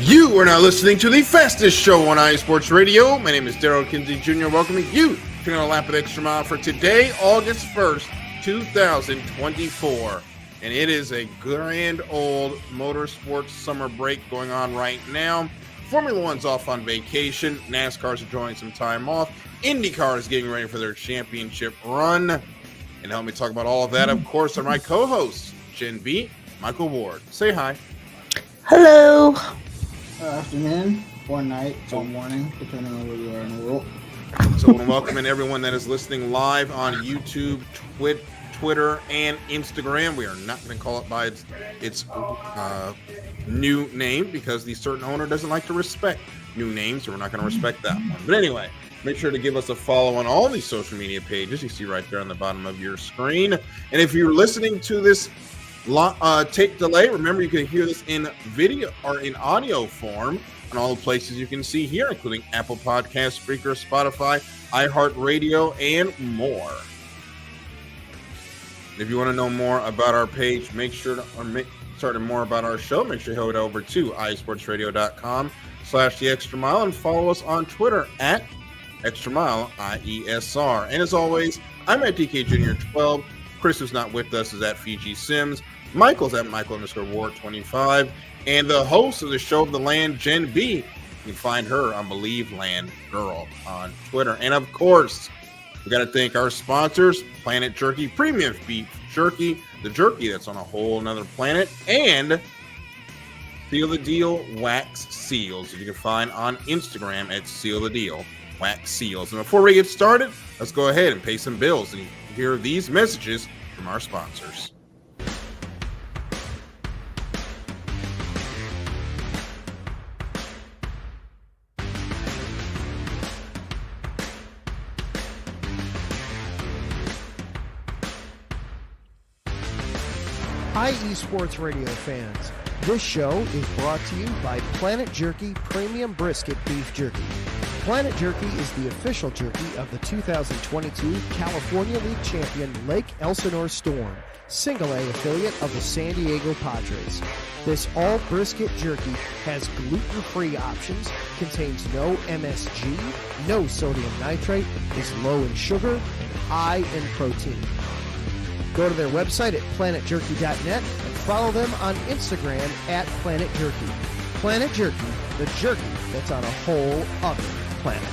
You are now listening to the fastest show on iSports Radio. My name is Daryl Kinsey Jr. welcoming you to a lap of Extra Mile for today, August 1st, 2024. And it is a grand old motorsports summer break going on right now. Formula One's off on vacation. NASCAR's enjoying some time off. IndyCar is getting ready for their championship run. And help me talk about all of that, of course, are my co-hosts, Jenn B, Michael Ward. Say hi. Hello. Afternoon or night or morning, depending on where you are in the world. So I want to welcome in everyone that is listening live on YouTube, Twitter, and Instagram. We are not going to call it by its new name because the certain owner doesn't like to respect new names, so we're not going to respect that one. But anyway, make sure to give us a follow on all these social media pages you see right there on the bottom of your screen. And if you're listening to this tape delay, remember you can hear this in video or in audio form on all the places you can see here, including Apple Podcasts, Spreaker, Spotify, iHeartRadio, and more. If you want to know more about our page, more about our show, make sure you head over to iSportsRadio.com/The Extra Mile and follow us on Twitter at Extra Mile IESR. And as always, I'm at DK Jr. 12. Chris, who's not with us, is at Fiji Sims. Michael's at Michael_Ward25. And the host of the show of the land, Jenn B. You can find her on Believe Land Girl on Twitter. And of course, we got to thank our sponsors, Planet Jerky Premium Beef Jerky, the jerky that's on a whole nother planet, and Seal the Deal Wax Seals, that you can find on Instagram at Seal the Deal Wax Seals. And before we get started, let's go ahead and pay some bills and hear these messages from our sponsors. Hi, eSports Radio fans. This show is brought to you by Planet Jerky Premium Brisket Beef Jerky. Planet Jerky is the official jerky of the 2022 California League champion Lake Elsinore Storm, Single A affiliate of the San Diego Padres. This all brisket jerky has gluten-free options, contains no MSG, no sodium nitrate, is low in sugar, and high in protein. Go to their website at planetjerky.net and follow them on Instagram at Planet Jerky. Planet Jerky, the jerky that's on a whole other planet.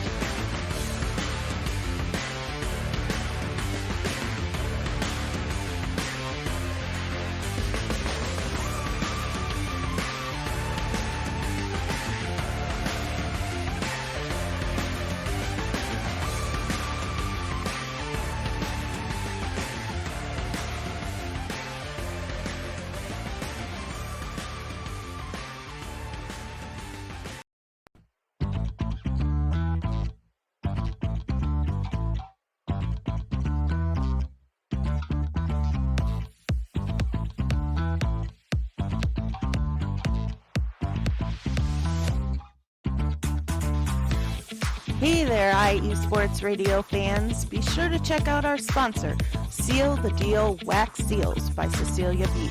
Hey there, eSports Radio fans. Be sure to check out our sponsor, Seal the Deal Wax Seals by Cecilia B.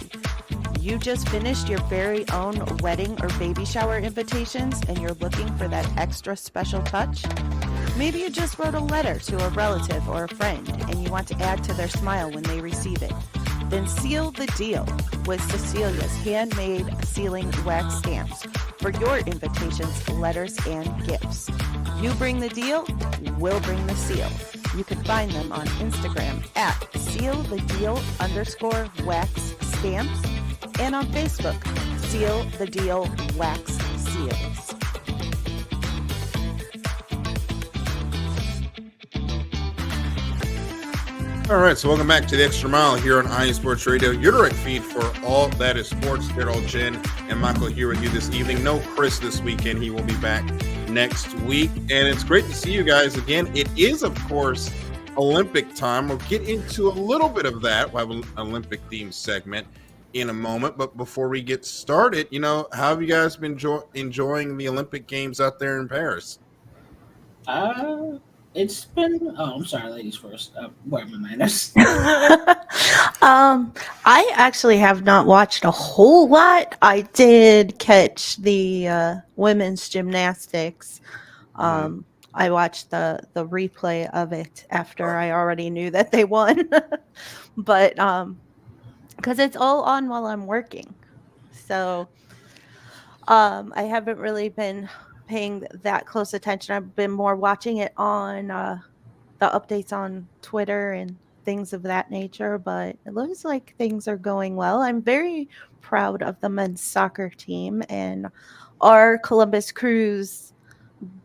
You just finished your very own wedding or baby shower invitations and you're looking for that extra special touch? Maybe you just wrote a letter to a relative or a friend and you want to add to their smile when they receive it. Then seal the deal with Cecilia's handmade sealing wax stamps for your invitations, letters, and gifts. You bring the deal, we'll bring the seal. You can find them on Instagram at SealTheDeal_wax stamps and on Facebook, Seal the Deal Wax Seals. All right, so welcome back to the Extra Mile here on iSports Radio, your direct feed for all that is sports. Daryl, Jenn, and Michael here with you this evening. No Chris this weekend. He will be back next week. And it's great to see you guys again. It is, of course, Olympic time. We'll get into a little bit of that. We'll have an Olympic-themed segment in a moment. But before we get started, how have you guys been enjoying the Olympic Games out there in Paris? It's been. Oh, I'm sorry, ladies first. Where my manners? I actually have not watched a whole lot. I did catch the women's gymnastics. Mhm. I watched the replay of it after I already knew that they won, but because it's all on while I'm working, so I haven't really been paying that close attention. I've been more watching it on the updates on Twitter and things of that nature, but it looks like things are going well. I'm very proud of the men's soccer team and our Columbus Crews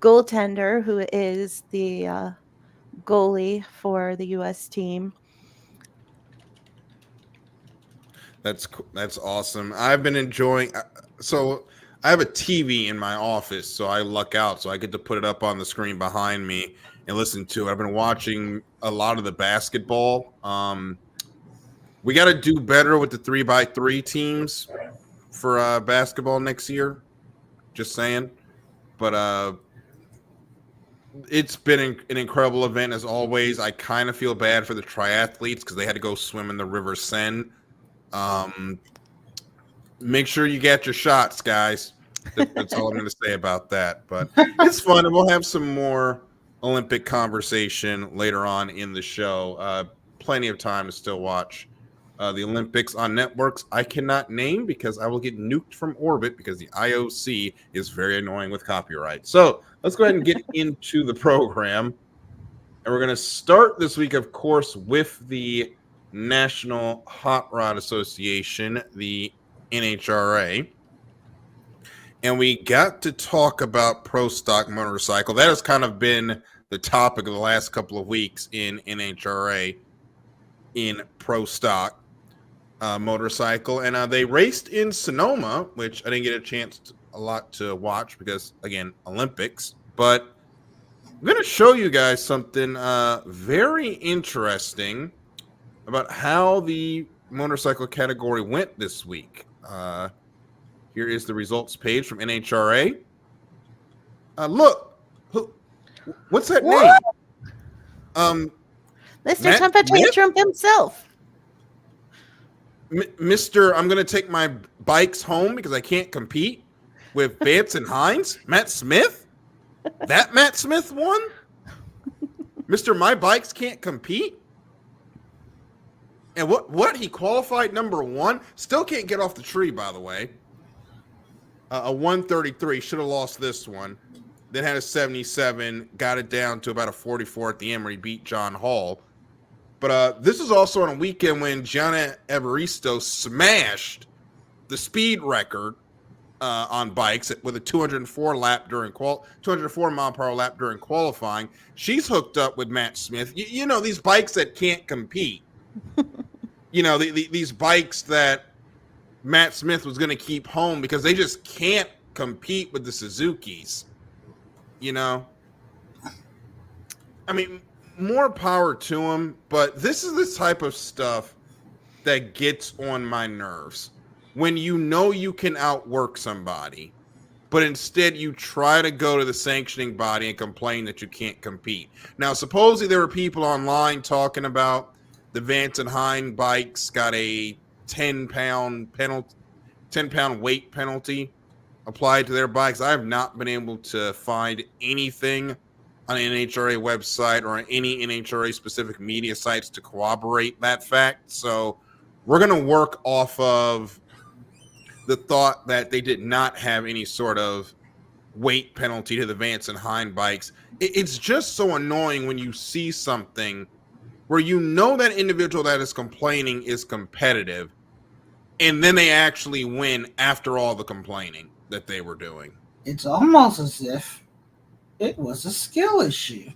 goaltender, who is the goalie for the U.S. team. That's awesome. I've been enjoying. So I have a TV in my office, so I luck out, so I get to put it up on the screen behind me and listen to it. I've been watching a lot of the basketball. We got to do better with the 3x3 teams for basketball next year. Just saying, but it's been an incredible event as always. I kind of feel bad for the triathletes because they had to go swim in the River Seine. Make sure you get your shots, guys. That's all I'm going to say about that. But it's fun, and we'll have some more Olympic conversation later on in the show. Plenty of time to still watch the Olympics on networks I cannot name because I will get nuked from orbit because the IOC is very annoying with copyright. So let's go ahead and get into the program. And we're going to start this week, of course, with the National Hot Rod Association, the NHRA. And we got to talk about Pro Stock Motorcycle. That has kind of been the topic of the last couple of weeks in NHRA in Pro Stock Motorcycle. And they raced in Sonoma, which I didn't get a chance a lot to watch because, again, Olympics. But I'm going to show you guys something very interesting about how the motorcycle category went this week. Here is the results page from NHRA. Look, what's that name? Mr. Matt Temperature Smith? Trump himself. Mr. I'm going to take my bikes home because I can't compete with Vance and Hines. Matt Smith? That Matt Smith won? Mr. My Bikes can't compete? And what? He qualified number 1? Still can't get off the tree, by the way. A 133. Should have lost this one. Then had a 77. Got it down to about a 44 at the end where he beat John Hall. But this is also on a weekend when Gianna Evaristo smashed the speed record on bikes with a 204 mile per hour lap during qualifying. She's hooked up with Matt Smith. You know, these bikes that can't compete. You know, these bikes that Matt Smith was going to keep home because they just can't compete with the Suzukis. You know? I mean, more power to him, but this is the type of stuff that gets on my nerves. When you know you can outwork somebody, but instead you try to go to the sanctioning body and complain that you can't compete. Now, supposedly there were people online talking about the Vance and Hine bikes got a 10-pound penalty, 10-pound weight penalty applied to their bikes. I have not been able to find anything on an NHRA website or on any NHRA specific media sites to corroborate that fact. So we're going to work off of the thought that they did not have any sort of weight penalty to the Vance and Hine bikes. It's just so annoying when you see something where you know that individual that is complaining is competitive, and then they actually win after all the complaining that they were doing. It's almost as if it was a skill issue.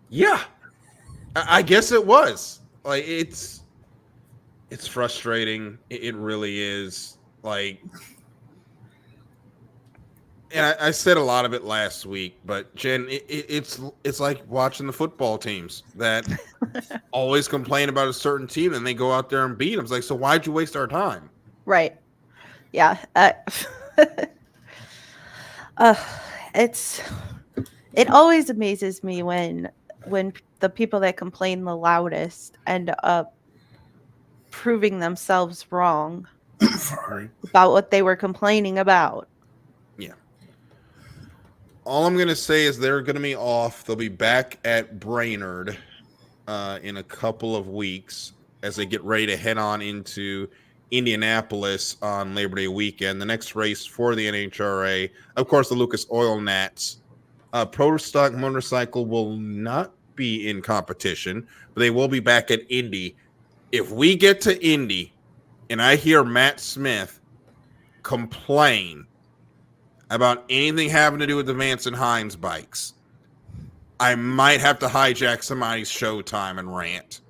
Yeah, I guess it was. Like, it's frustrating. It really is. Like, and I said a lot of it last week, but Jen, it's like watching the football teams that always complain about a certain team and they go out there and beat them. It's like, so why'd you waste our time? Right. Yeah. Uh, it always amazes me when the people that complain the loudest end up proving themselves wrong about what they were complaining about. Yeah. All I'm going to say is they're going to be off. They'll be back at Brainerd in a couple of weeks as they get ready to head on into Indianapolis on Labor Day weekend. The next race for the NHRA, of course, the Lucas Oil Nats. Pro Stock Motorcycle will not be in competition, but they will be back at Indy. If we get to Indy and I hear Matt Smith complain about anything having to do with the Vance and Hines bikes, I might have to hijack somebody's showtime and rant.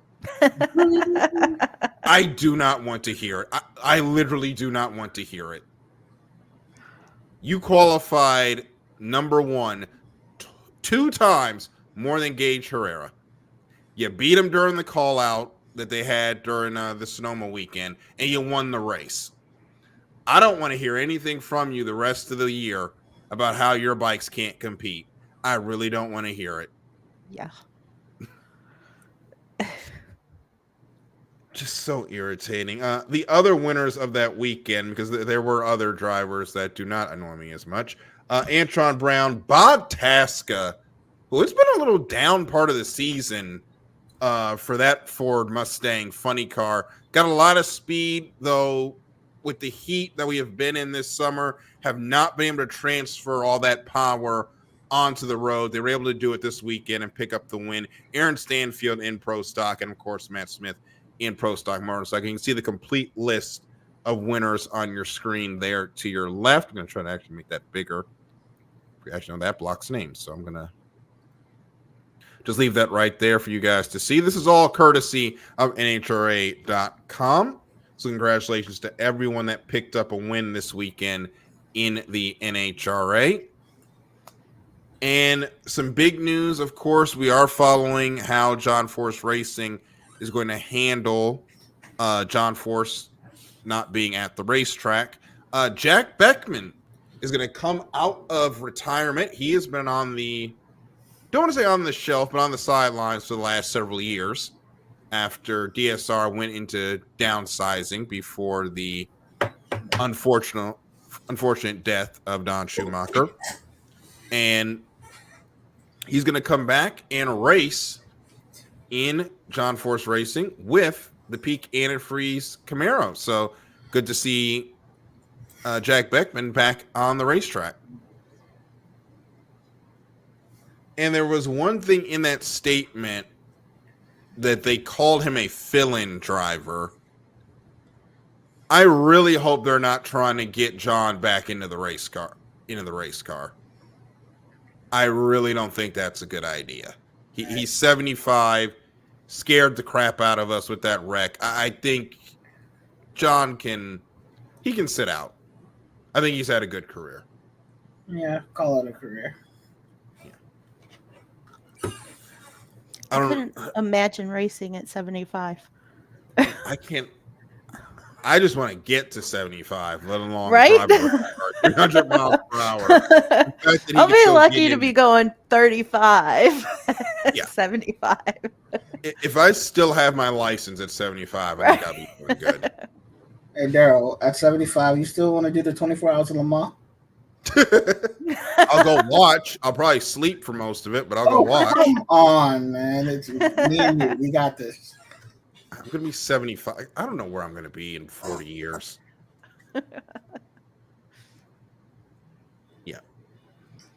I do not want to hear it. I literally do not want to hear it. You qualified number one 2 times more than Gage Herrera. You beat him during the call out that they had during the Sonoma weekend, and you won the race. I don't want to hear anything from you the rest of the year about how your bikes can't compete. I really don't want to hear it. Yeah. Just so irritating. The other winners of that weekend, because there were other drivers that do not annoy me as much. Antron Brown, Bob Tasca, who has been a little down part of the season for that Ford Mustang funny car. Got a lot of speed, though, with the heat that we have been in this summer, have not been able to transfer all that power onto the road. They were able to do it this weekend and pick up the win. Aaron Stanfield in Pro Stock, and, of course, Matt Smith in Pro Stock Motorcycle. You can see the complete list of winners on your screen there to your left. I'm going to try to actually make that bigger. Actually, no, that blocks names, so I'm going to just leave that right there for you guys to see. This is all courtesy of NHRA.com. So congratulations to everyone that picked up a win this weekend in the NHRA. And some big news, of course, we are following how John Force Racing is going to handle John Force not being at the racetrack. Jack Beckman is going to come out of retirement. He has been on the, don't want to say on the shelf, but on the sidelines for the last several years after DSR went into downsizing before the unfortunate death of Don Schumacher. And he's going to come back and race in John Force Racing with the Peak Antifreeze Camaro. So good to see Jack Beckman back on the racetrack. And there was one thing in that statement that they called him a fill-in driver. I really hope they're not trying to get John back into the race car. I really don't think that's a good idea. He's 75, scared the crap out of us with that wreck. I think John can sit out. I think he's had a good career. Yeah, call it a career. I couldn't imagine racing at 75. I can't. I just want to get to 75, let alone right? drive 300 miles per hour. I'll be lucky to be going 35 at Yeah. 75. If I still have my license at 75, I think I'll be doing good. Hey, Daryl, at 75, you still want to do the 24 hours of Le Mans? I'll go watch. I'll probably sleep for most of it, but I'll go watch. Come on, man. It's me and you. We got this. I'm going to be 75. I don't know where I'm going to be in 40 years. Yeah.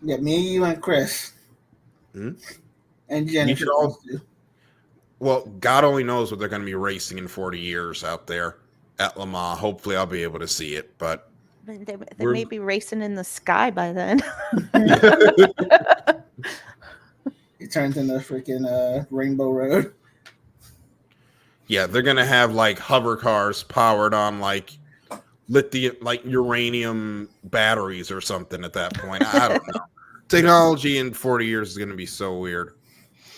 Yeah, me, you, and Chris. Hmm? And Jenn. You should all, well, God only knows what they're going to be racing in 40 years out there at Le Mans. Hopefully I'll be able to see it, but They may be racing in the sky by then. It turns into freaking Rainbow Road. yeah, they're going to have like hover cars powered on like lithium, like uranium batteries or something at that point. I don't know. Technology in 40 years is going to be so weird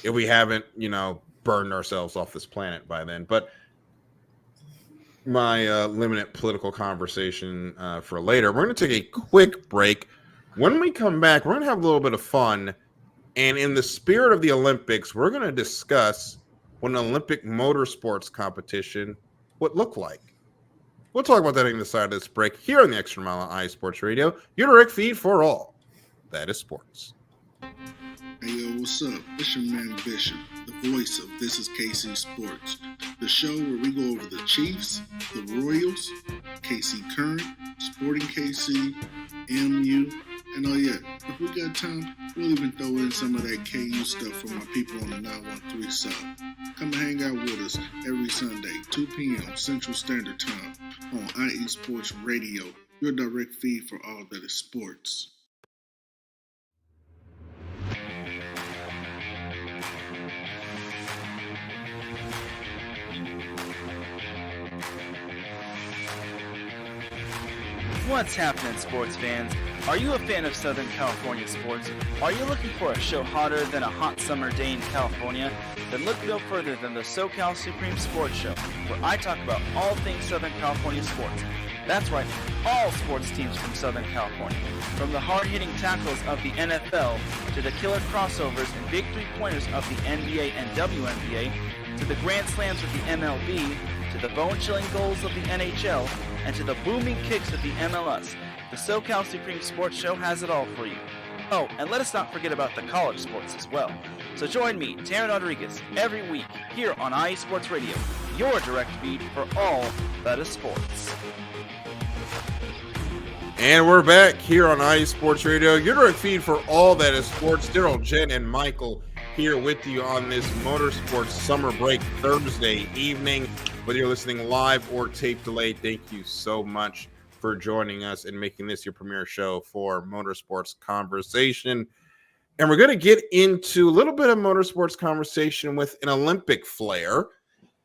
if we haven't, burned ourselves off this planet by then. But my limited political conversation for later. We're going to take a quick break. We're When we come back, we're going to have a little bit of fun. And in the spirit of the Olympics, we're going to discuss what an Olympic motorsports competition would look like. We'll talk about that on the side of this break here on the Extra Mile on iSports Radio, your direct feed for all that is sports. Hey yo, what's up? It's your man Bishop, the voice of This Is KC Sports, the show where we go over the Chiefs, the Royals, KC Current, Sporting KC, MU, and oh yeah, if we got time, we'll even throw in some of that KU stuff for my people on the 913 South. Come and hang out with us every Sunday, 2 p.m. Central Standard Time on IE Sports Radio, your direct feed for all that is sports. What's happening, sports fans? Are you a fan of Southern California sports? Are you looking for a show hotter than a hot summer day in California? Then look no further than the SoCal Supreme Sports Show, where I talk about all things Southern California sports. That's right, all sports teams from Southern California. From the hard-hitting tackles of the NFL, to the killer crossovers and big three-pointers of the NBA and WNBA, to the grand slams of the MLB, to the bone-chilling goals of the NHL, and to the booming kicks of the MLS. The SoCal Supreme Sports Show has it all for you. Oh, and let us not forget about the college sports as well. So join me, Taryn Rodriguez, every week here on IE Sports Radio, your direct feed for all that is sports. And we're back here on IE Sports Radio, your direct feed for all that is sports. Daryl, Jenn, and Michael here with you on this Motorsports Summer Break Thursday evening. Whether you're listening live or tape delayed, thank you so much for joining us and making this your premier show for motorsports conversation. And we're going to get into a little bit of motorsports conversation with an Olympic flair,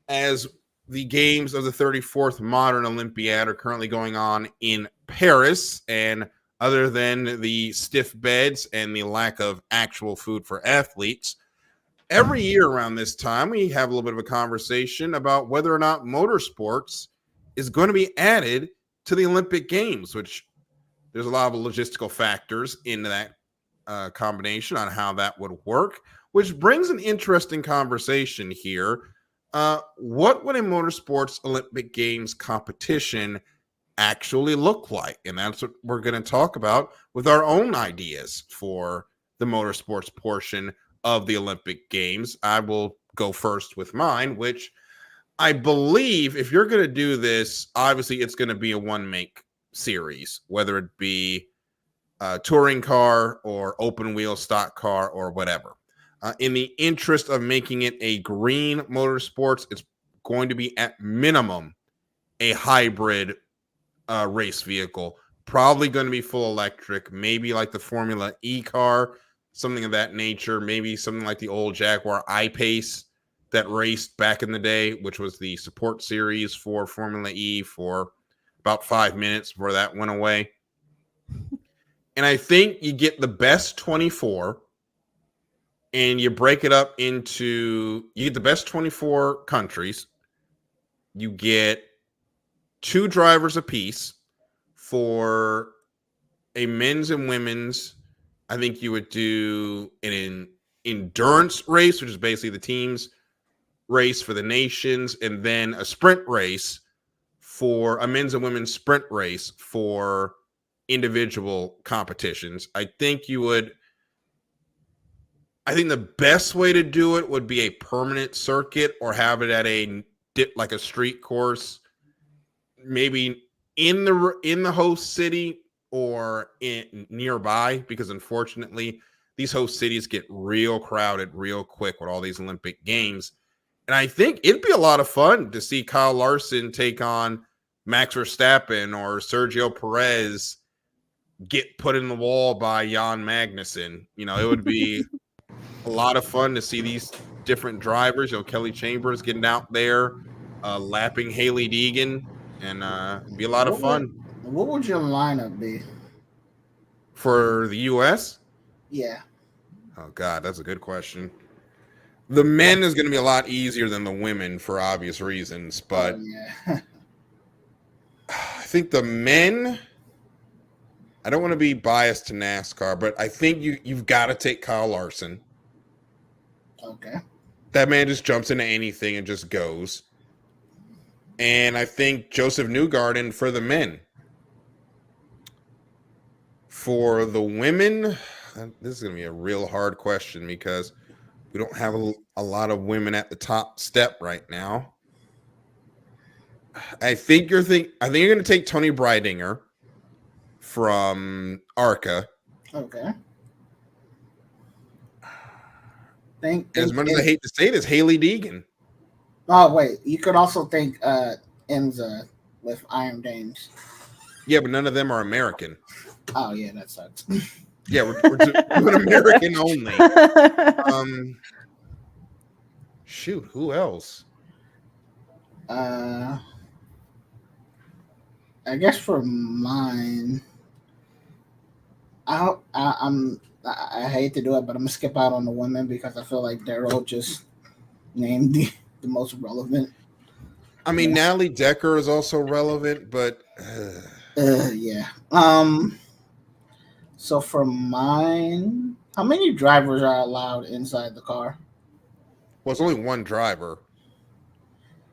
as the games of the 34th Modern Olympiad are currently going on in Paris. And other than the stiff beds and the lack of actual food for athletes, every year around this time, we have a little bit of a conversation about whether or not motorsports is going to be added to the Olympic Games, which there's a lot of logistical factors into that combination on how that would work, which brings an interesting conversation here. What would a motorsports Olympic Games competition actually look like? And that's what we're going to talk about with our own ideas for the motorsports portion of the Olympic Games. I will go first with mine, which I believe if you're going to do this, obviously it's going to be a one-make series, whether it be a touring car or open wheel stock car or whatever. In the interest of making it a green motorsports, it's going to be at minimum a hybrid race vehicle, probably going to be full electric, maybe like the Formula E car, something of that nature, maybe something like the old Jaguar I-Pace that raced back in the day, which was the support series for Formula E for about 5 minutes before that went away. And I think you get the best 24 and you break it up into, you get the best 24 countries. You get 2 drivers apiece for a men's and women's. I think you would do an endurance race, which is basically the team's race for the nations, and then a sprint race for a men's and women's sprint race for individual competitions. I think the best way to do it would be a permanent circuit or have it at like a street course, maybe in the host city or in nearby, because unfortunately these host cities get real crowded real quick with all these Olympic Games. And I think it'd be a lot of fun to see Kyle Larson take on Max Verstappen or Sergio Perez get put in the wall by Jan Magnussen. You know, it would be a lot of fun to see these different drivers. You know, Kelly Chambers getting out there, lapping Haley Deegan, and it'd be a lot of fun. What would your lineup be for the U.S.? Yeah. Oh God, that's a good question. The men is going to be a lot easier than the women for obvious reasons, but yeah. I think the men, I don't want to be biased to NASCAR, but I think you've got to take Kyle Larson. Okay. That man just jumps into anything and just goes. And I think Joseph Newgarden for the men. For the women, this is going to be a real hard question because we don't have a lot of women at the top step right now. I think you're going to take Tony Breidinger from ARCA. Okay. As much as I hate to say this, Haley Deegan. Oh wait, you could also think Enza with Iron Dames. Yeah, but none of them are American. Oh yeah, that sucks. Yeah, we're doing American only. Shoot, who else? I guess for mine, I hate to do it, but I'm gonna skip out on the women because I feel like Daryl just named the most relevant. I mean, Natalie Decker is also relevant, but yeah. So for mine, how many drivers are allowed inside the car? well, it's only one driver.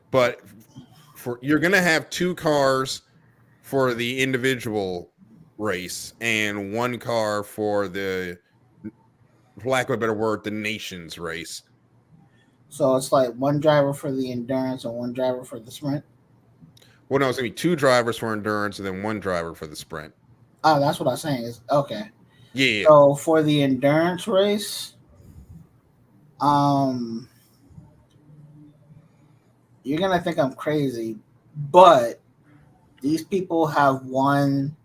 But you're gonna have two cars for the individual race and one car for the, for lack of a better word, the nation's race. So it's like one driver for the endurance and one driver for the sprint. Well, no, it's gonna be two drivers for endurance and then one driver for the sprint. Oh, that's what I'm saying. Is okay. Yeah. So for the endurance race, you're gonna think I'm crazy, but these people have won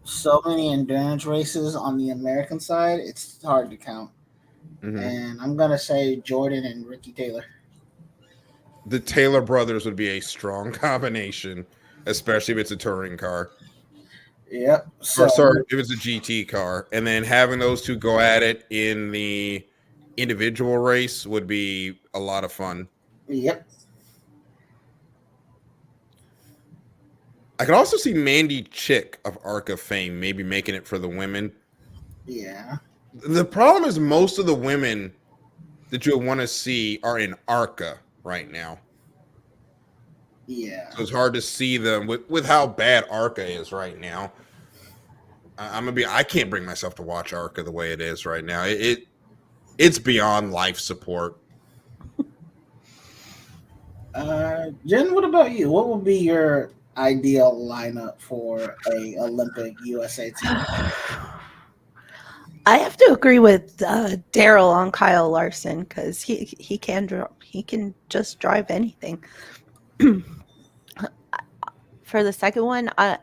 so many endurance races on the American side, it's hard to count. Mm-hmm. And I'm gonna say Jordan and Ricky Taylor. The Taylor brothers would be a strong combination, especially if it's a touring car. Yep. Or sorry, if it's a GT car. And then having those two go at it in the individual race would be a lot of fun. Yep. I could also see Mandy Chick of ARCA fame maybe making it for the women. Yeah. The problem is most of the women that you'll want to see are in ARCA right now. Yeah. So it's hard to see them with how bad ARCA is right now. I can't bring myself to watch ARCA the way it is right now. It's beyond life support. Jen, what about you? What would be your ideal lineup for a Olympic USA team? I have to agree with Daryl on Kyle Larson because he can just drive anything. For the second one, I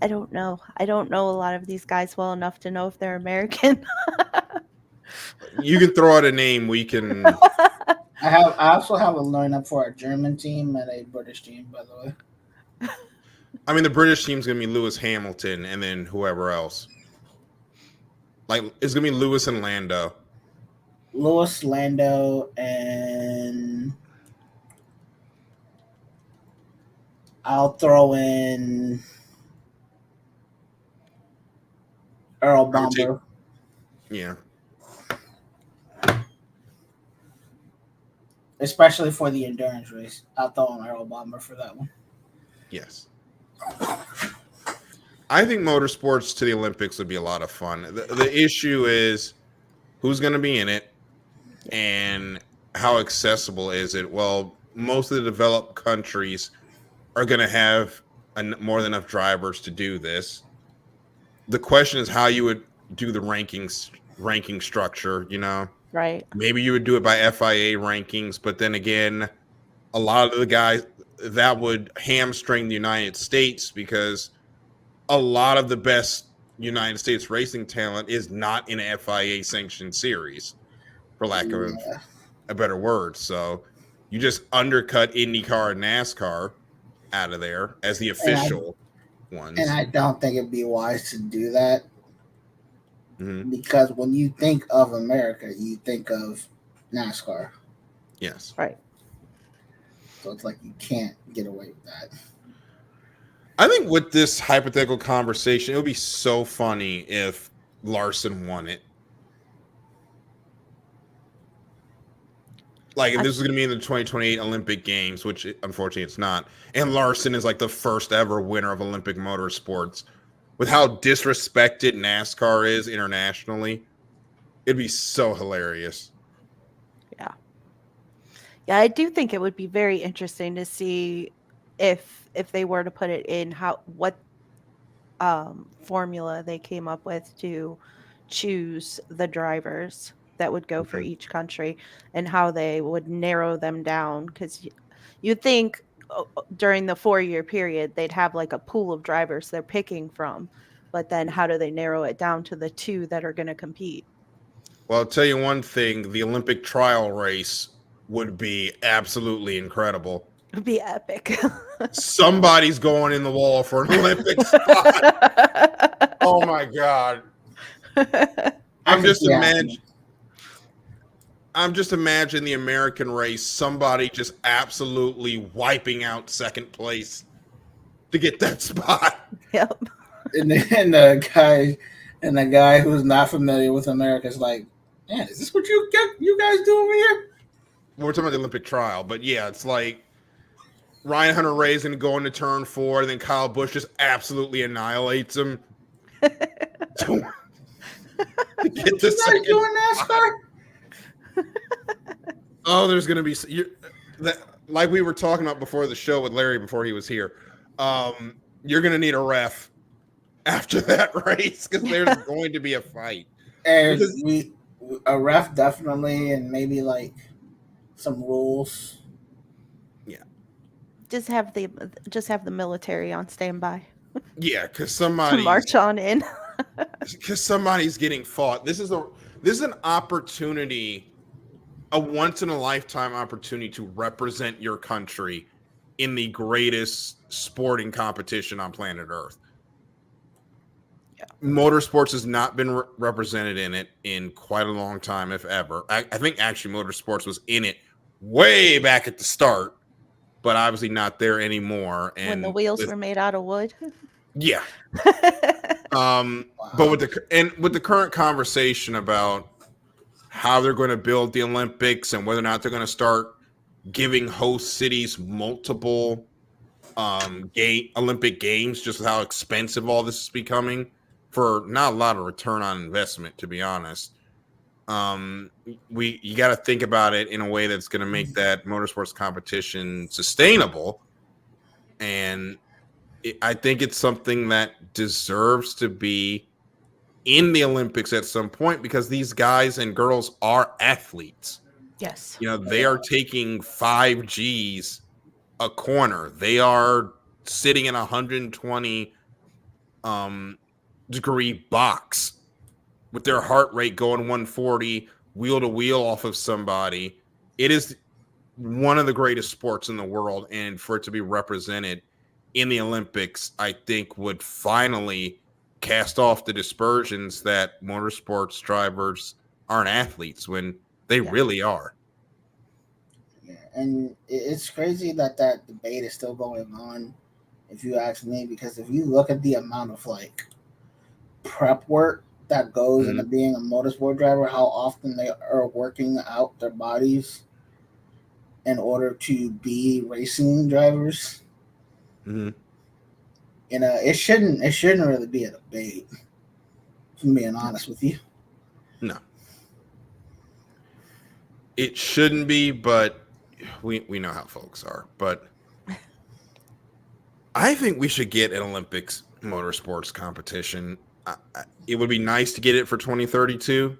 don't know. I don't know a lot of these guys well enough to know if they're American. You can throw out a name. We can. I also have a lineup for a German team and a British team, by the way. I mean, the British team's gonna be Lewis Hamilton and then whoever else. Like it's gonna be Lewis and Lando. Lewis, Lando, and I'll throw in Earl Bomber. Yeah. Especially for the endurance race. I'll throw in Earl Bomber for that one. Yes. I think motorsports to the Olympics would be a lot of fun. The issue is who's going to be in it and how accessible is it? Well, most of the developed countries are going to have more than enough drivers to do this. The question is how you would do the ranking structure, you know? Right. Maybe you would do it by FIA rankings, but then again, a lot of the guys that would hamstring the United States because a lot of the best United States racing talent is not in a FIA sanctioned series, for lack of a better word. So you just undercut IndyCar and NASCAR out of there as the official ones. And I don't think it'd be wise to do that. Mm-hmm. Because when you think of America, you think of NASCAR. Yes. Right. So it's like you can't get away with that. I think with this hypothetical conversation, it would be so funny if Larson won it. Like, if this is going to be in the 2028 Olympic Games, which unfortunately it's not, and Larson is like the first ever winner of Olympic motorsports, with how disrespected NASCAR is internationally, it'd be so hilarious. Yeah. Yeah, I do think it would be very interesting to see if they were to put it in what formula they came up with to choose the drivers that would go for each country and how they would narrow them down, because you'd think during the 4-year period they'd have like a pool of drivers they're picking from, but then how do they narrow it down to the 2 that are going to compete? Well, I'll tell you one thing, the Olympic trial race would be absolutely incredible. It would be epic. Somebody's going in the wall for an Olympic spot. Oh my God. I'm just imagining the American race, somebody just absolutely wiping out second place to get that spot. Yep. And the guy who's not familiar with America is like, man, is this what you guys do over here? We're talking about the Olympic trial, but yeah, it's like Ryan Hunter-Reay's going to go into turn 4, and then Kyle Busch just absolutely annihilates him. to get the second doing NASCAR? Oh, there's going to be like we were talking about before the show with Larry before he was here. You're going to need a ref after that race because there's going to be a fight. And a ref definitely, and maybe like some rules. Yeah. Just have the military on standby. Yeah, because somebody to march on in. Because somebody's getting fought. This is an opportunity, a once in a lifetime opportunity to represent your country in the greatest sporting competition on planet Earth. Yeah. Motorsports has not been represented in it in quite a long time, if ever. I think actually Motorsports was in it way back at the start, but obviously not there anymore. And when the wheels were made out of wood. Yeah. But with the current conversation about how they're going to build the Olympics and whether or not they're going to start giving host cities multiple Olympic games, just how expensive all this is becoming for not a lot of return on investment, to be honest. You got to think about it in a way that's going to make that motorsports competition sustainable. And I think it's something that deserves to be in the Olympics at some point because these guys and girls are athletes. Yes. You know, they are taking 5 Gs a corner. They are sitting in a 120 degree box with their heart rate going 140 wheel to wheel off of somebody. It is one of the greatest sports in the world, and for it to be represented in the Olympics, I think would finally cast off the dispersions that motorsports drivers aren't athletes when they really are. Yeah, and it's crazy that debate is still going on, if you ask me, because if you look at the amount of like prep work that goes into being a motorsport driver, how often they are working out their bodies in order to be racing drivers. Mm-hmm. You know, it shouldn't really be a debate, if I'm being honest with you. No. It shouldn't be, but we know how folks are. But I think we should get an Olympics motorsports competition. It would be nice to get it for 2032.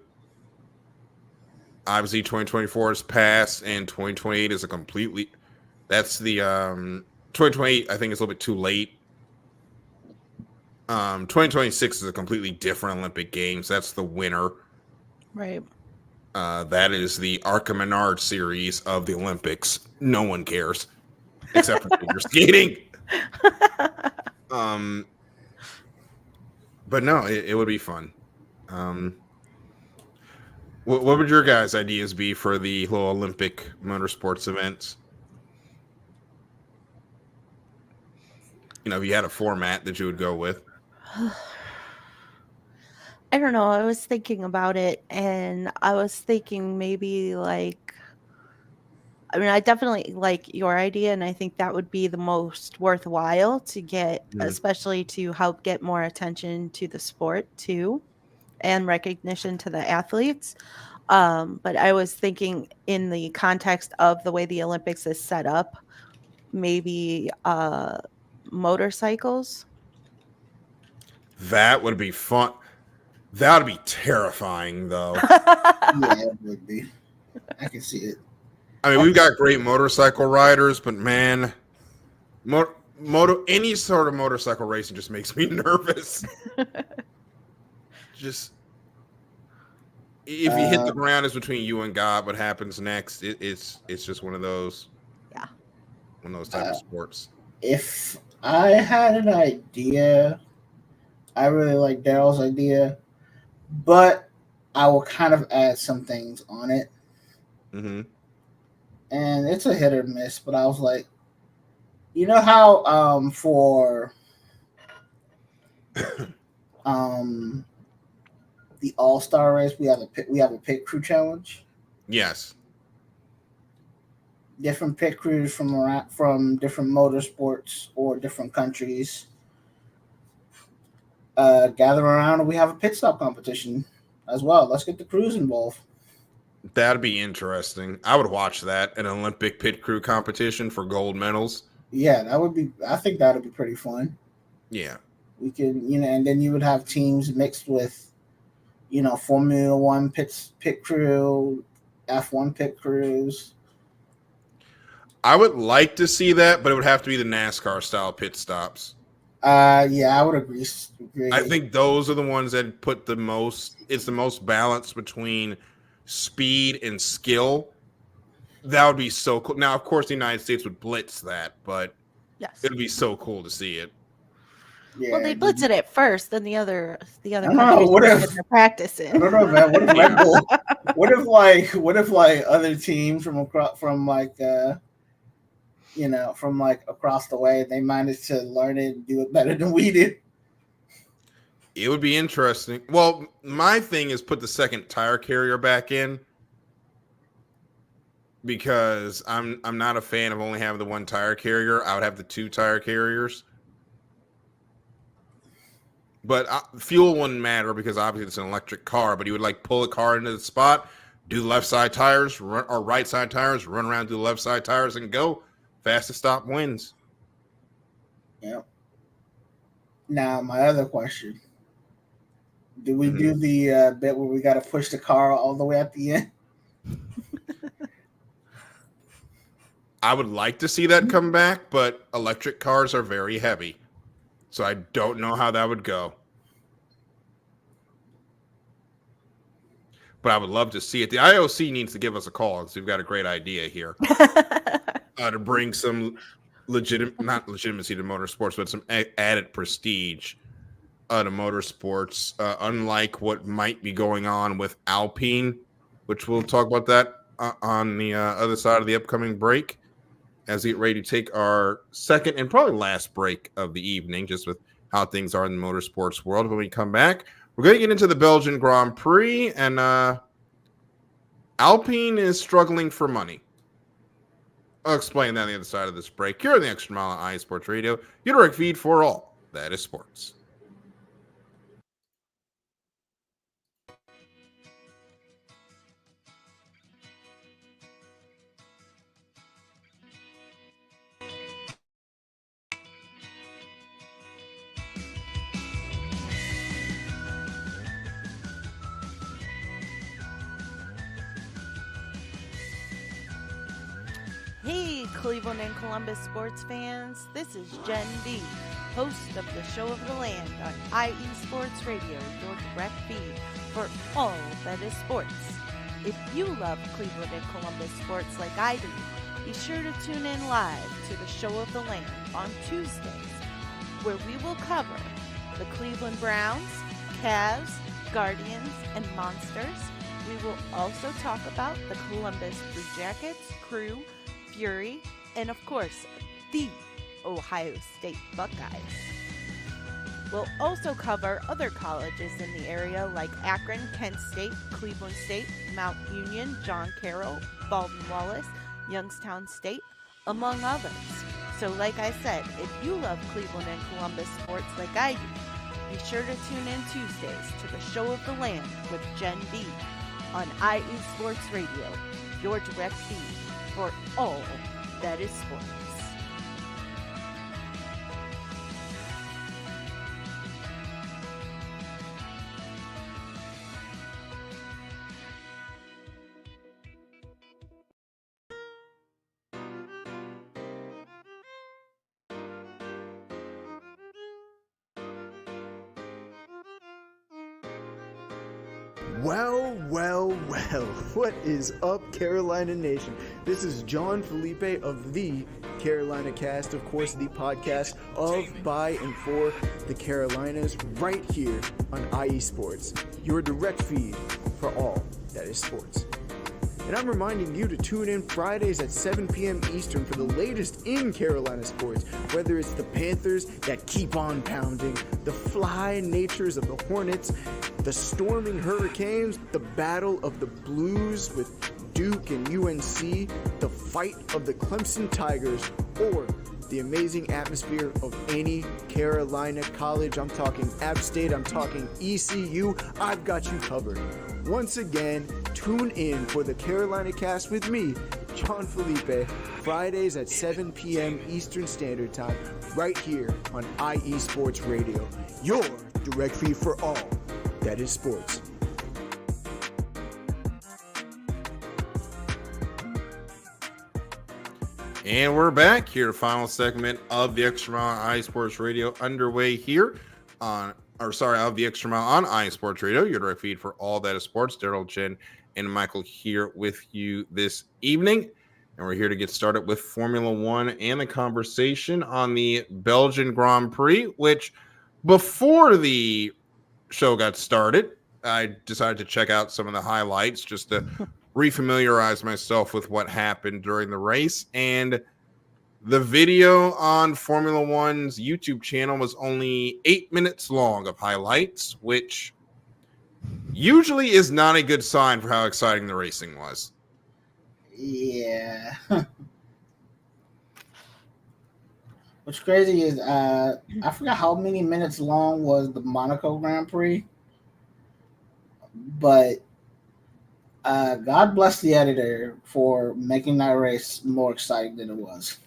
Obviously, 2024 is past, and 2028 is that's the 2028, I think it's a little bit too late. 2026 is a completely different Olympic Games. That's the winner. Right. That is the Arca Menard series of the Olympics. No one cares except for figure skating. But no, it would be fun. What would your guys' ideas be for the whole Olympic motorsports events? if you had a format that you would go with. I don't know. I was thinking about it, and I was thinking maybe I definitely like your idea, and I think that would be the most worthwhile to get, especially to help get more attention to the sport too, and recognition to the athletes. But I was thinking in the context of the way the Olympics is set up, maybe motorcycles. That would be fun. That would be terrifying, though. Yeah, it would be. I can see it. I mean, we've got great motorcycle riders, but man, any sort of motorcycle racing just makes me nervous. Just if you hit the ground, it's between you and God. What happens next? It's just one of those. Yeah. One of those type of sports. If I had an idea, I really like Daryl's idea, but I will kind of add some things on it. Mm-hmm. And it's a hit or miss, but I was like, you know how for the All-Star race we have a pit crew challenge. Yes. Different pit crews from different motorsports or different countries gather around, and we have a pit stop competition as well. Let's get the crews involved. That'd be interesting. I would watch that, an Olympic pit crew competition for gold medals. Yeah, that would be. I think that would be pretty fun. Yeah, we can, and then you would have teams mixed with, Formula One pit crew, F1 pit crews. I would like to see that, but it would have to be the NASCAR style pit stops. Yeah, I would agree. I think those are the ones that put the most. It's the most balance between speed and skill. That would be so cool. Now, of course, the United States would blitz that, but yes, it'd be so cool to see it. Yeah, well, they blitz it at first, then the other countries they're practicing. I don't know, man. What if Red Bull? What if other teams from across from across the way, they managed to learn it and do it better than we did? It would be interesting. Well, my thing is put the second tire carrier back in, because I'm not a fan of only having the one tire carrier. I would have the two tire carriers. But fuel wouldn't matter because obviously it's an electric car. But you would pull a car into the spot, do the left side tires, or right side tires, run around, do the left side tires, and go. Fastest stop wins. Yep. Now, my other question. Do we do the bit where we got to push the car all the way at the end? I would like to see that come back, but electric cars are very heavy. So I don't know how that would go. But I would love to see it. The IOC needs to give us a call because we've got a great idea here to bring some not legitimacy to motorsports, but some added prestige to motorsports, unlike what might be going on with Alpine, which we'll talk about that on the other side of the upcoming break, as we get ready to take our second and probably last break of the evening, just with how things are in the motorsports world. When we come back, we're going to get into the Belgian Grand Prix, and Alpine is struggling for money. I'll explain that on the other side of this break. Here on the Extra Mile on iSports Radio, your direct feed for all that is sports. Hey, Cleveland and Columbus sports fans. This is Jenn D, host of the Show of the Land on IE Sports Radio, your direct feed for all that is sports. If you love Cleveland and Columbus sports like I do, be sure to tune in live to the Show of the Land on Tuesdays, where we will cover the Cleveland Browns, Cavs, Guardians, and Monsters. We will also talk about the Columbus Blue Jackets, Crew, Fury, and of course, the Ohio State Buckeyes. We'll also cover other colleges in the area like Akron, Kent State, Cleveland State, Mount Union, John Carroll, Baldwin Wallace, Youngstown State, among others. So like I said, if you love Cleveland and Columbus sports like I do, be sure to tune in Tuesdays to the Show of the Land with Jenn B on IE Sports Radio, your direct feed for all that is sports. Well, what is up, Carolina Nation? This is John Felipe of the Carolina Cast, of course, the podcast of, by, and for the Carolinas, right here on IE Sports, your direct feed for all that is sports. And I'm reminding you to tune in Fridays at 7 p.m. Eastern for the latest in Carolina sports, whether it's the Panthers that keep on pounding, the fly natures of the Hornets, the storming Hurricanes, the battle of the Blues with Duke and UNC, the fight of the Clemson Tigers, or the amazing atmosphere of any Carolina college. I'm talking App State, I'm talking ECU. I've got you covered. Once again, tune in for the Carolina Cast with me, John Felipe, Fridays at 7 p.m. Eastern Standard Time, right here on IE Sports Radio, your direct feed for all that is sports. And we're back here, the final segment of the Extra Mile IE Sports Radio underway here of the Extra Mile on IE Sports Radio, your direct feed for all that is sports. Daryl, Jenn, and Michael here with you this evening. And we're here to get started with Formula One and the conversation on the Belgian Grand Prix, which before the show got started, I decided to check out some of the highlights just to refamiliarize myself with what happened during the race. And the video on Formula One's YouTube channel was only 8 minutes long of highlights, which usually is not a good sign for how exciting the racing was. Yeah. What's crazy is I forgot how many minutes long was the Monaco Grand Prix, but God bless the editor for making that race more exciting than it was.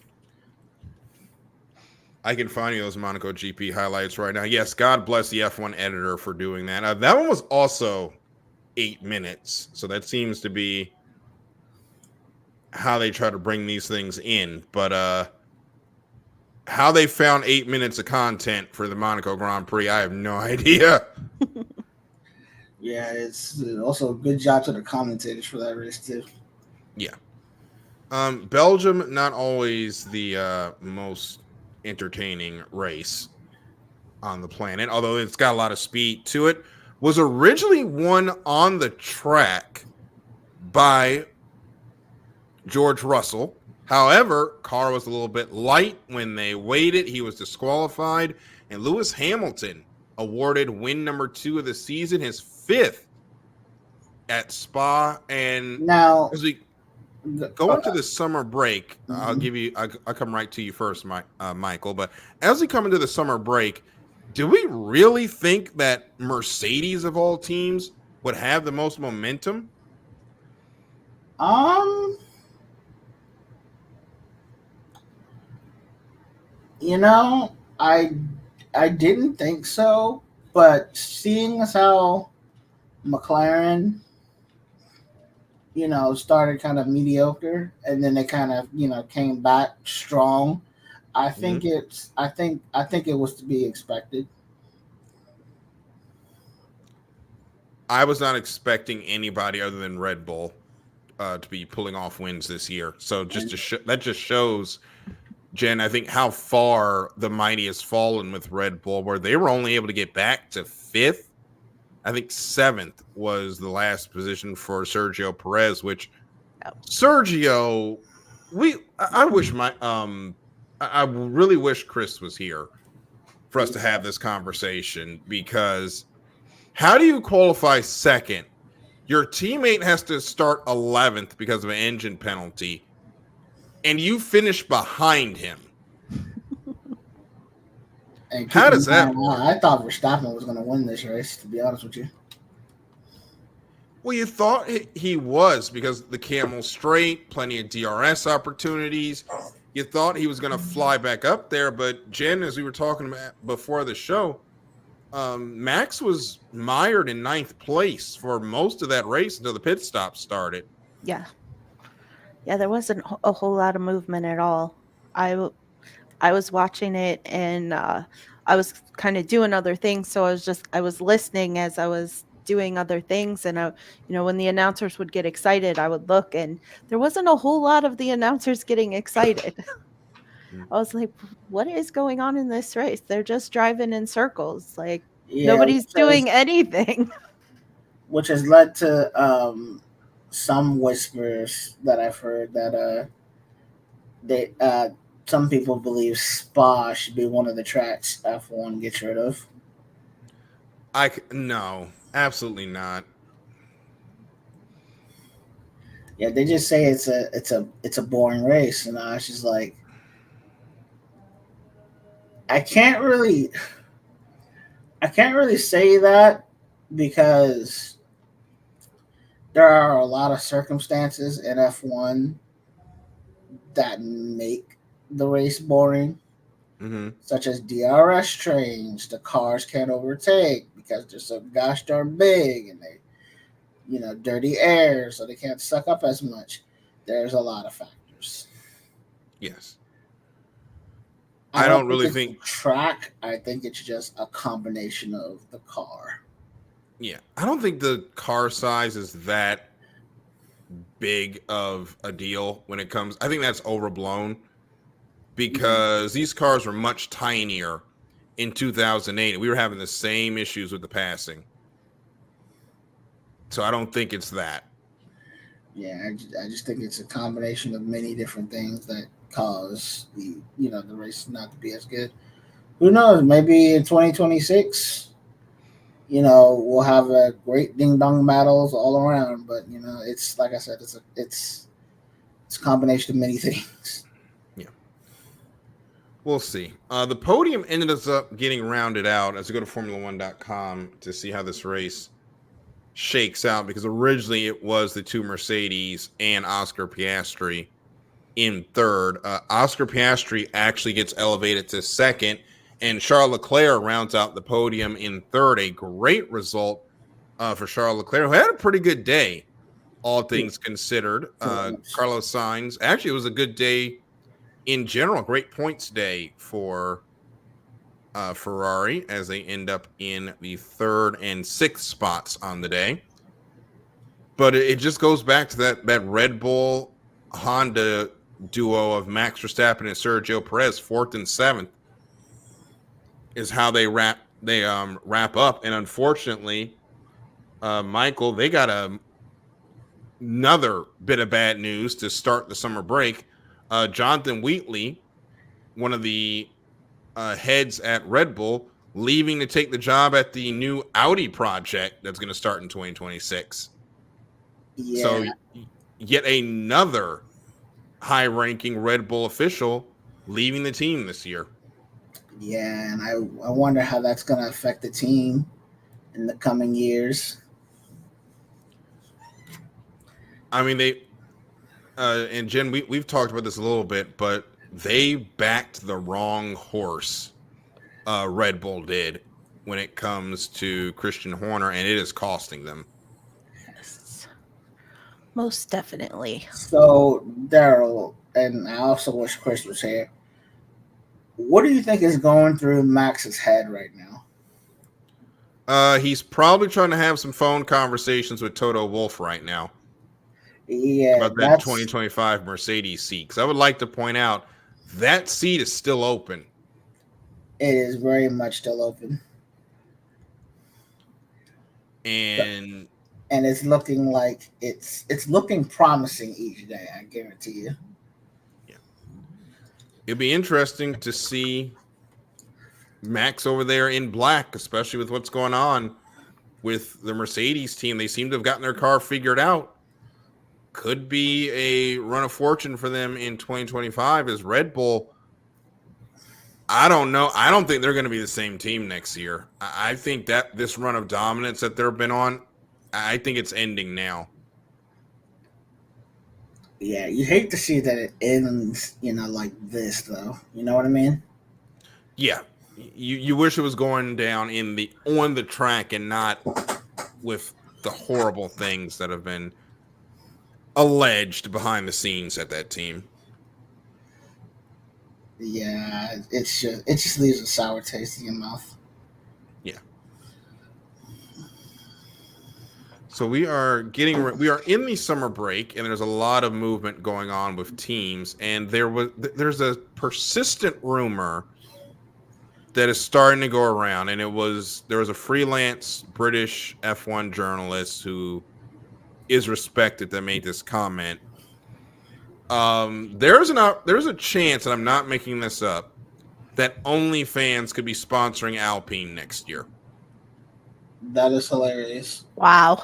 I can find you those Monaco GP highlights right now. Yes, God bless the F1 editor for doing that. That one was also 8 minutes, so that seems to be how they try to bring these things in. But how they found 8 minutes of content for the Monaco Grand Prix, I have no idea. Yeah, it's also a good job to the commentators for that race too. Yeah. Belgium, not always the most entertaining race on the planet, although it's got a lot of speed to it, was originally won on the track by George Russell. However, car was a little bit light when they waited. He was disqualified, and Lewis Hamilton awarded win number 2 of the season, his 5th at Spa. And now, as we go into the summer break, I'll come right to you first, Michael. But as we come into the summer break, do we really think that Mercedes of all teams would have the most momentum? You know, I didn't think so, but seeing as how McLaren, started kind of mediocre and then they kind of, came back strong, I think I think it was to be expected. I was not expecting anybody other than Red Bull to be pulling off wins this year. So that just shows, Jen, I think how far the mighty has fallen with Red Bull, where they were only able to get back to 5th. I think 7th was the last position for Sergio Perez, which Sergio, I wish I really wish Chris was here for us to have this conversation, because how do you qualify second? Your teammate has to start 11th because of an engine penalty, and you finish behind him. And How keep in does that mind, work? I thought Verstappen was going to win this race, to be honest with you. Well, you thought he was, because the Camel Straight, plenty of DRS opportunities. You thought he was going to fly back up there, but Jen, as we were talking about before the show, Max was mired in 9th place for most of that race until the pit stop started. Yeah. Yeah, there wasn't a whole lot of movement at all. I was watching it, and I was kind of doing other things, so I was listening as I was doing other things, and when the announcers would get excited, I would look, and there wasn't a whole lot of the announcers getting excited. I was like, what is going on in this race? They're just driving in circles. Like, Yeah, nobody's doing anything. which has led to some whispers that I've heard that they some people believe Spa should be one of the tracks F1 gets rid of. No, absolutely not. Yeah, they just say it's a boring race, and I was just like, I can't really say that, because there are a lot of circumstances in F1 that make the race boring, such as DRS trains. The cars can't overtake because they're so gosh darn big, and they, dirty air, so they can't suck up as much. There's a lot of factors. Yes. I don't think really it's think the track. I think it's just a combination of the car. Yeah, I don't think the car size is that big of a deal when it comes. I think that's overblown, because these cars were much tinier in 2008. We were having the same issues with the passing. So I don't think it's that. Yeah, I just think it's a combination of many different things that cause the race not to be as good. Who knows? Maybe in 2026, we'll have a great ding dong battles all around. But it's like I said, it's a combination of many things. Yeah, we'll see. The podium ended up getting rounded out as we go to Formula1.com to see how this race shakes out, because originally it was the two Mercedes and Oscar Piastri in third. Oscar Piastri actually gets elevated to second, and Charles Leclerc rounds out the podium in third. A great result for Charles Leclerc, who had a pretty good day, all things considered. Carlos Sainz, actually, it was a good day in general. Great points day for Ferrari, as they end up in the third and sixth spots on the day. But it just goes back to that Red Bull Honda duo of Max Verstappen and Sergio Perez, fourth and seventh, is how they wrap up. And unfortunately, Michael, they got another bit of bad news to start the summer break. Jonathan Wheatley, one of the heads at Red Bull, leaving to take the job at the new Audi project that's going to start in 2026. Yeah. So yet another high-ranking Red Bull official leaving the team this year. Yeah, and I wonder how that's going to affect the team in the coming years. I mean, they and Jen, we've talked about this a little bit, but they backed the wrong horse. Red Bull did, when it comes to Christian Horner, and it is costing them. Yes, most definitely. So, Daryl, and I also wish Chris was here. What do you think is going through Max's head right now? He's probably trying to have some phone conversations with Toto Wolff right now. Yeah, about that 2025 Mercedes seat. Because I would like to point out that seat is still open. It is very much still open. And it's looking like it's looking promising each day, I guarantee you. Yeah. It'd be interesting to see Max over there in black, especially with what's going on with the Mercedes team. They seem to have gotten their car figured out. Could be a run of fortune for them in 2025 as Red Bull. I don't know. I don't think they're going to be the same team next year. I think that this run of dominance that they've been on, I think it's ending now. Yeah, you hate to see that it ends, like this, though. You know what I mean? Yeah. You wish it was going down on the track and not with the horrible things that have been alleged behind the scenes at that team. Yeah, it just leaves a sour taste in your mouth. Yeah. So we are in the summer break, and there's a lot of movement going on with teams, and there's a persistent rumor that is starting to go around, and there was a freelance British F1 journalist who is respected that made this comment. There's a chance, and I'm not making this up, that OnlyFans could be sponsoring Alpine next year. That is hilarious. Wow.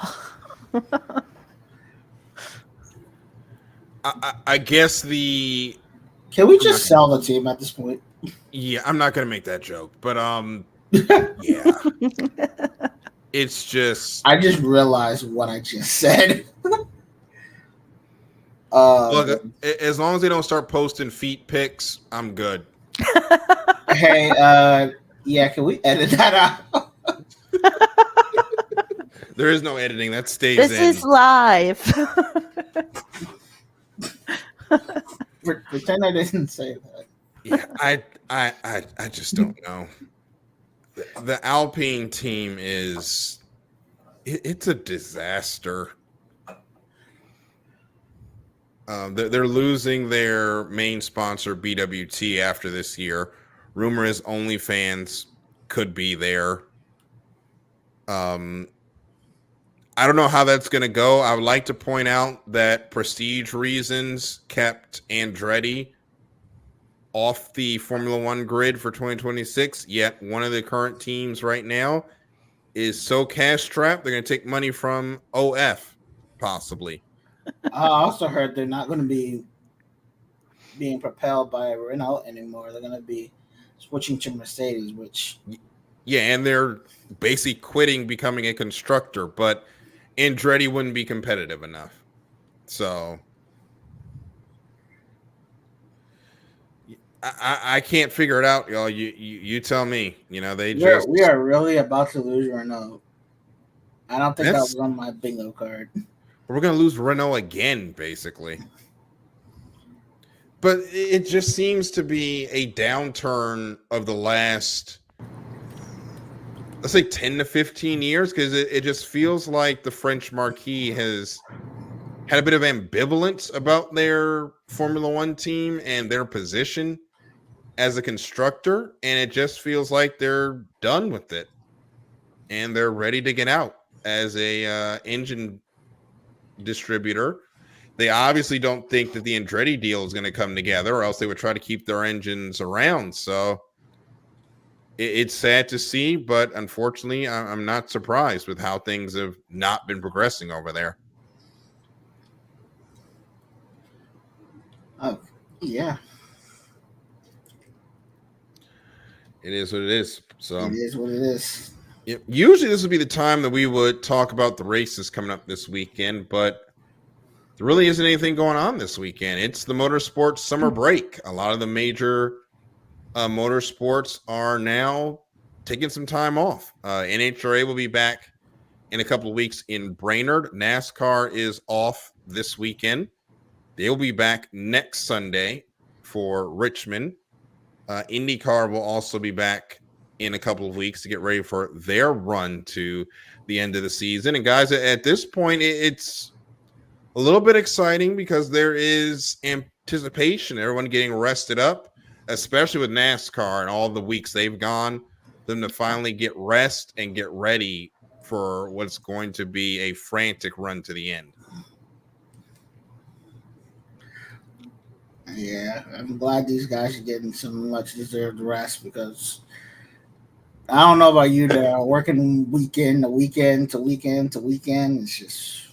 I guess the. Can we just sell the team at this point? Yeah, I'm not gonna make that joke, but yeah, it's just. I just realized what I just said. Look, as long as they don't start posting feet pics, I'm good. Hey, yeah, can we edit that out? There is no editing. That stays This in. is live. Pretend I didn't say that. Yeah, I just don't know. The Alpine team it's a disaster. They're losing their main sponsor, BWT, after this year. Rumor is OnlyFans could be there. I don't know how that's going to go. I would like to point out that prestige reasons kept Andretti off the Formula One grid for 2026. Yet one of the current teams right now is so cash strapped, they're going to take money from OF, possibly. I also heard they're not going to be being propelled by Renault anymore. They're going to be switching to Mercedes, which... Yeah, and they're basically quitting becoming a constructor, but Andretti wouldn't be competitive enough. So I can't figure it out, y'all. You tell me. We are really about to lose Renault. I don't think that was on my bingo card. We're going to lose Renault again, basically. But it just seems to be a downturn of the last, let's say, 10 to 15 years, because it just feels like the French Marquis has had a bit of ambivalence about their Formula One team and their position as a constructor, and it just feels like they're done with it, and they're ready to get out as a engine distributor. They obviously don't think that the Andretti deal is going to come together, or else they would try to keep their engines around. So it's sad to see, but unfortunately, I'm not surprised with how things have not been progressing over there. Oh, yeah. It is what it is. So it is what it is. Usually this would be the time that we would talk about the races coming up this weekend, but there really isn't anything going on this weekend. It's the Motorsports summer break. A lot of the major motorsports are now taking some time off. NHRA will be back in a couple of weeks in Brainerd. NASCAR is off this weekend. They'll be back next Sunday for Richmond. IndyCar will also be back in a couple of weeks to get ready for their run to the end of the season. And guys, at this point, it's a little bit exciting because there is anticipation, everyone getting rested up, especially with NASCAR and all the weeks they've gone, them to finally get rest and get ready for what's going to be a frantic run to the end. Yeah, I'm glad these guys are getting some much deserved rest because I don't know about you, that are working weekend to weekend to weekend to weekend. It's just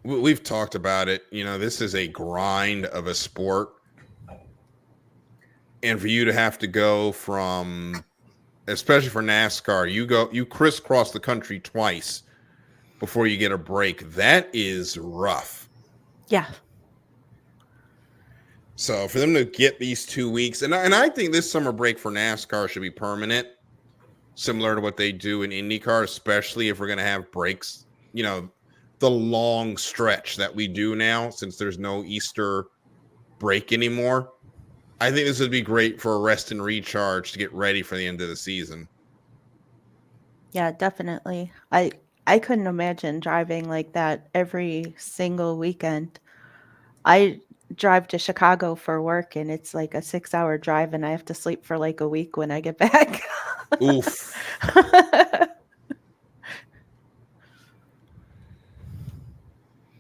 We've talked about it. You know, this is a grind of a sport. And for you to have to go from, especially for NASCAR, you crisscross the country twice before you get a break. That is rough. Yeah. So for them to get these 2 weeks, and I think this summer break for NASCAR should be permanent, similar to what they do in IndyCar, especially if we're going to have breaks, you know, the long stretch that we do now, since there's no Easter break anymore. I think this would be great for a rest and recharge to get ready for the end of the season. Yeah, definitely. I couldn't imagine driving like that every single weekend. I drive to Chicago for work and it's like a 6-hour drive and I have to sleep for like a week when I get back. Oof.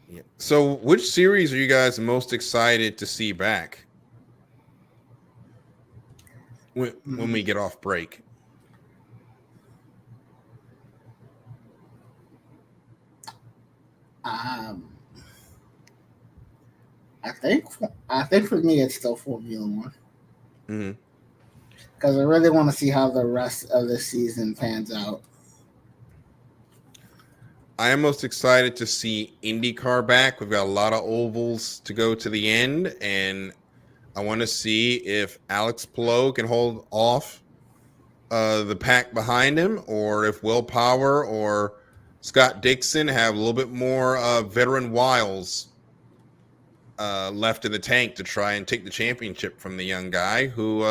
Yeah. So which series are you guys most excited to see back when we get off break? I think for me it's still Formula One Mm-hmm. because I really want to see how the rest of the season pans out. I am most excited to see IndyCar back. We've got a lot of ovals to go to the end, and I want to see if Alex Palou can hold off the pack behind him, or if Will Power or Scott Dixon have a little bit more veteran wiles left in the tank to try and take the championship from the young guy who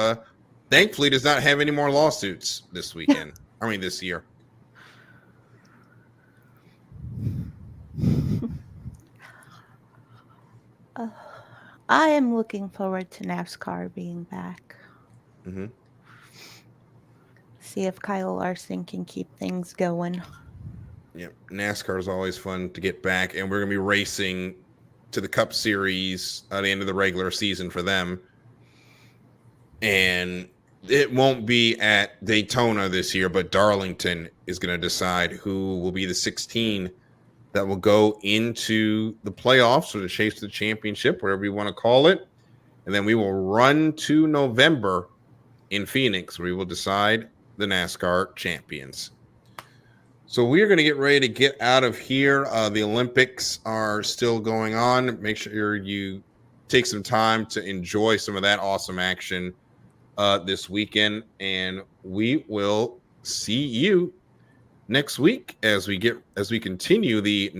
thankfully does not have any more lawsuits this weekend. I mean, this year. I am looking forward to NASCAR being back. Mm-hmm. See if Kyle Larson can keep things going. Yeah, NASCAR is always fun to get back, and we're going to be racing to the Cup Series at the end of the regular season for them. And it won't be at Daytona this year, but Darlington is going to decide who will be the 16 that will go into the playoffs or to chase the championship, whatever you want to call it. And then we will run to November in Phoenix, where we will decide the NASCAR champions. So we are going to get ready to get out of here. The Olympics are still going on. Make sure you take some time to enjoy some of that awesome action this weekend. And we will see you next week as we continue the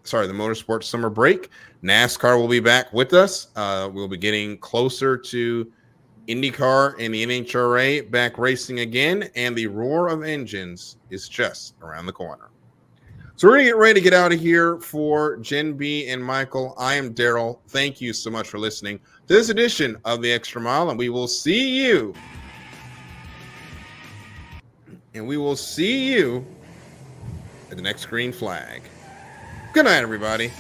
Motorsports summer break. NASCAR will be back with us. We'll be getting closer to IndyCar and the NHRA back racing again, and the roar of engines is just around the corner. So we're going to get ready to get out of here. For Jenn B and Michael, I am Daryl. Thank you so much for listening to this edition of The Extra Mile, and we will see you. At the next green flag. Good night, everybody.